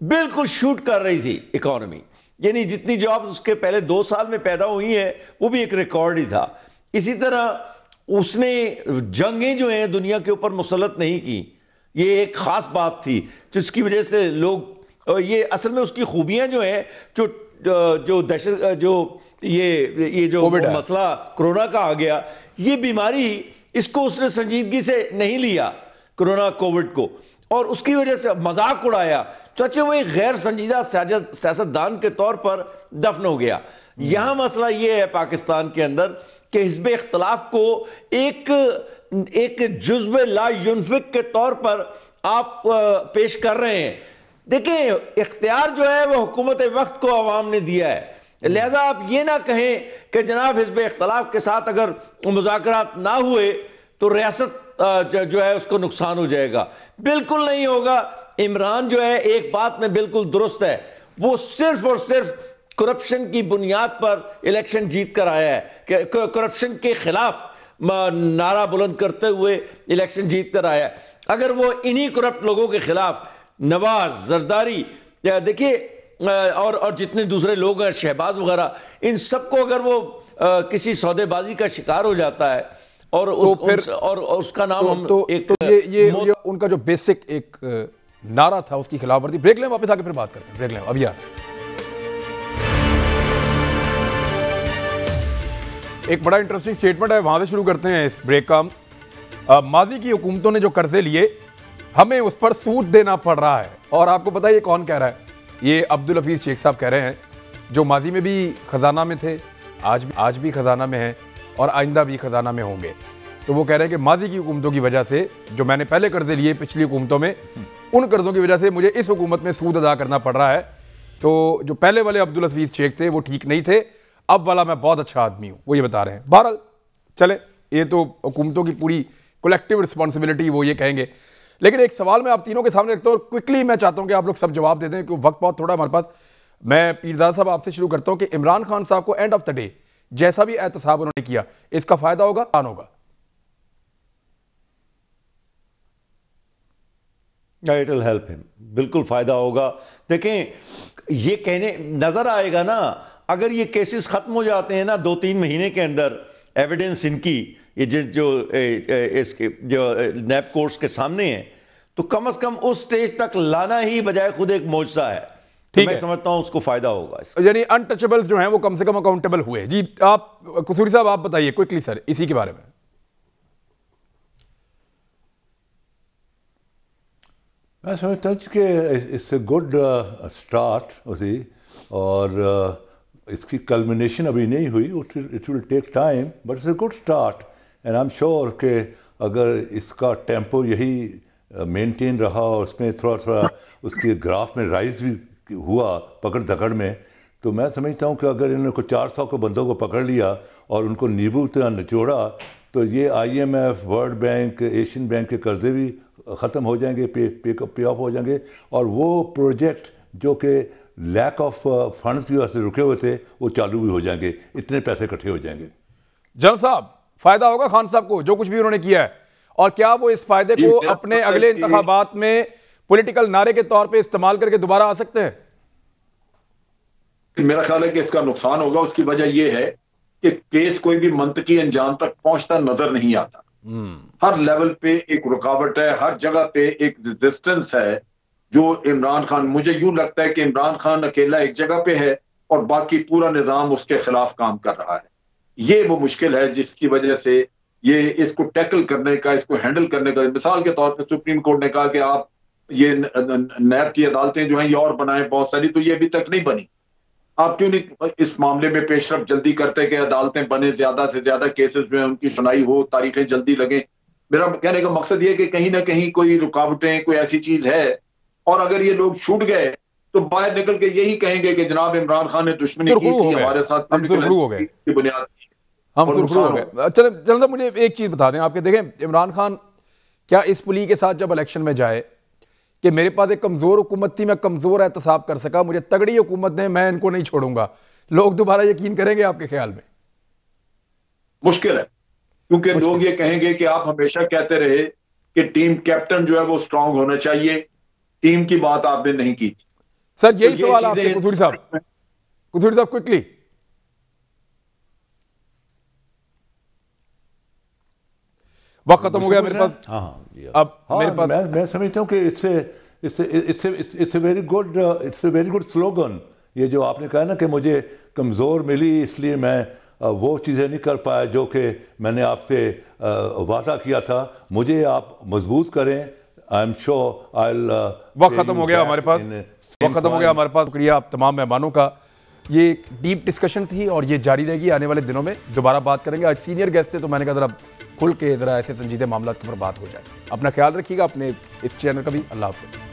بالکل شوٹ کر رہی تھی اکانومی, یعنی جتنی جابز اس کے پہلے 2 سال میں پیدا ہوئی ہیں وہ بھی ایک ریکارڈ ہی تھا. اسی طرح اس نے جنگیں جو ہیں دنیا کے اوپر مسلط نہیں کی, یہ ایک خاص بات تھی جس کی وجہ سے لوگ, یہ اصل میں اس کی خوبیاں جو ہیں جو دہشت جو یہ جو مسئلہ کرونا کا آ گیا, یہ بیماری اس کو اس نے سنجیدگی سے نہیں لیا کرونا کووڈ کو, اور اس کی وجہ سے مذاق اڑایا. چاچے وہ ایک غیر سنجیدہ سیاستدان کے طور پر دفن ہو گیا. یہاں مسئلہ یہ ہے پاکستان کے اندر کہ حزب اختلاف کو ایک جزو لا ينفق کے طور پر آپ پیش کر رہے ہیں. دیکھیں اختیار جو ہے وہ حکومت وقت کو عوام نے دیا ہے, لہذا آپ یہ نہ کہیں کہ جناب حزب اختلاف کے ساتھ اگر مذاکرات نہ ہوئے تو ریاست جو ہے اس کو نقصان ہو جائے گا. بالکل نہیں ہوگا. عمران جو ہے ایک بات میں بالکل درست ہے, وہ صرف اور صرف کرپشن کی بنیاد پر الیکشن جیت کر آیا ہے, کہ کرپشن کے خلاف نعرہ بلند کرتے ہوئے الیکشن جیت کر آیا ہے. اگر وہ انہی کرپٹ لوگوں کے خلاف نواز, زرداری, دیکھیے اور جتنے دوسرے لوگ ہیں شہباز وغیرہ, ان سب کو اگر وہ کسی سودے بازی کا شکار ہو جاتا ہے اور اس کا نام یہ ان کا جو بیسک ایک نعرہ تھا اس کی خلاف ورزی. بریک لیں, واپس آ کے پھر بات کرتے ہیں. بریک لیں, ابھی آ ایک بڑا انٹرسٹنگ سٹیٹمنٹ ہے, وہاں سے شروع کرتے ہیں اس بریک کا. ماضی کی حکومتوں نے جو قرضے لیے ہمیں اس پر سود دینا پڑ رہا ہے, اور آپ کو پتہ ہے یہ کون کہہ رہا ہے؟ یہ عبدالحفیظ شیخ صاحب کہہ رہے ہیں, جو ماضی میں بھی خزانہ میں تھے, آج بھی خزانہ میں ہیں اور آئندہ بھی خزانہ میں ہوں گے. تو وہ کہہ رہے ہیں کہ ماضی کی حکومتوں کی وجہ سے جو میں نے پہلے قرضے لیے پچھلی حکومتوں میں, ان قرضوں کی وجہ سے مجھے اس حکومت میں سود ادا کرنا پڑ رہا ہے. تو جو پہلے والے عبدالحفیظ شیخ تھے وہ ٹھیک نہیں تھے, اب والا میں بہت اچھا آدمی ہوں, وہ یہ بتا رہے ہیں. بہرحال چلیں, یہ تو حکومتوں کی پوری کولیکٹیو رسپانسبلٹی وہ یہ کہیں گے. لیکن ایک سوال میں آپ تینوں کے سامنے رکھتا ہوں, اور کوئکلی میں چاہتا ہوں کہ آپ لوگ سب جواب دے دیں کیونکہ وقت بہت تھوڑا ہمارے پاس. میں پیرزادہ صاحب آپ سے شروع کرتا ہوں کہ عمران خان صاحب کو اینڈ آف دا ڈے جیسا بھی احتساب انہوں نے کیا, اس کا فائدہ ہوگا, کون ہوگا؟ It will help him. بالکل فائدہ ہوگا. دیکھیں یہ کہنے نظر آئے گا نا, اگر یہ کیسز ختم ہو جاتے ہیں نا 2-3 مہینے کے اندر, ایویڈنس ان کی یہ جو نیب کورٹس کے سامنے ہیں, تو کم از کم اس سٹیج تک لانا ہی بجائے خود ایک معجزہ ہے. میں سمجھتا ہوں اس کو فائدہ ہوگا. یعنی انٹچبلز جو ہیں وہ کم سے کم اکاؤنٹیبل ہوئے. جی آپ قصوری صاحب آپ بتائیے کوئکلی سر اسی کے بارے میں. میں سمجھتا ہوں کہ اس سے گڈ اسٹارٹ اسی, اور اس کی کلمنیشن ابھی نہیں ہوئی, it will take time, but it's a good start. And I am sure کہ اگر اس کا ٹیمپو یہی مینٹین رہا اور اس میں تھوڑا اس کی گراف میں رائز بھی ہوا پکڑ دھکڑ میں, تو میں سمجھتا ہوں کہ اگر انہوں نے 400 کو بندوں کو پکڑ لیا اور ان کو نیبو طرح نچوڑا, تو یہ IMF, world bank, Asian bank کے قرضے بھی ختم ہو جائیں گے, پے آف ہو جائیں گے, اور وہ پروجیکٹ جو کہ لیک آف فنڈز کی وجہ سے رکے ہوئے تھے وہ چالو بھی ہو جائیں گے, اتنے پیسے اکٹھے ہو جائیں گے. جنرل صاحب فائدہ ہوگا خان صاحب کو جو کچھ بھی انہوں نے کیا ہے, اور کیا وہ اس فائدے کو اپنے اگلے انتخابات میں پولیٹیکل نعرے کے طور پہ استعمال کر کے دوبارہ آ سکتے ہیں؟ میرا خیال ہے کہ اس کا نقصان ہوگا. اس کی وجہ یہ ہے کہ کیس کوئی بھی منطقی انجام تک پہنچتا نظر نہیں آتا. ہر لیول پہ ایک رکاوٹ ہے, ہر جگہ پہ ایک ریزسٹنس ہے. جو عمران خان, مجھے یوں لگتا ہے کہ عمران خان اکیلا ایک جگہ پہ ہے اور باقی پورا نظام اس کے خلاف کام کر رہا ہے. یہ وہ مشکل ہے جس کی وجہ سے یہ اس کو ٹیکل کرنے کا، اس کو ہینڈل کرنے کا. مثال کے طور پہ سپریم کورٹ نے کہا کہ آپ یہ نیب کی عدالتیں جو ہیں یہ اور بنائیں بہت ساری، تو یہ ابھی تک نہیں بنی. آپ کیوں نہیں اس معاملے میں پیش رفت جلدی کرتے کہ عدالتیں بنے، زیادہ سے زیادہ کیسز جو ہیں ان کی سنائی ہو، تاریخیں جلدی لگیں. میرا کہنے کا مقصد یہ کہ کہیں نہ کہیں کوئی رکاوٹیں، کوئی ایسی چیز ہے، اور اگر یہ لوگ چھوٹ گئے تو باہر نکل کے یہی کہیں گے کہ جناب عمران خان نے دشمنی کی تھی ہمارے ساتھ، ہم سرخرو ہو گئے. چلیں مجھے ایک چیز بتا دیں آپ کے، دیکھیں عمران خان کیا اس پلی کے ساتھ جب الیکشن میں جائے کہ میرے پاس ایک کمزور حکومت تھی، میں کمزور احتساب کر سکا، مجھے تگڑی حکومت دیں، میں ان کو نہیں چھوڑوں گا، لوگ دوبارہ یقین کریں گے آپ کے خیال میں؟ مشکل ہے، کیونکہ لوگ یہ کہیں گے کہ آپ ہمیشہ کہتے رہے کہ ٹیم کیپٹن جو ہے وہ سٹرونگ ہونا چاہیے، ٹیم کی بات آپ نے نہیں کی تھی. سر یہی سوال آپ سے قصوری صاحب کوئکلی. وقت ختم ہو گیا میرے پاس. اب میرے پاس میں سمجھتا ہوں کہ it's a very good slogan. یہ جو آپ نے کہا نا کہ مجھے کمزور ملی اس لیے میں وہ چیزیں نہیں کر پایا جو کہ میں نے آپ سے وعدہ کیا تھا، مجھے آپ مضبوط کریں. I'm sure I'll وقت ختم ہو گیا ہمارے پاس. شکریہ آپ تمام مہمانوں کا. یہ ڈیپ ڈسکشن تھی اور یہ جاری رہے گی، آنے والے دنوں میں دوبارہ بات کریں گے. آج سینئر گیسٹ تھے تو میں نے کہا ذرا کھل کے ذرا ایسے سنجیدہ معاملات کے اوپر بات ہو جائے. اپنا خیال رکھیے گا، اپنے اس چینل کا بھی. اللہ حافظ.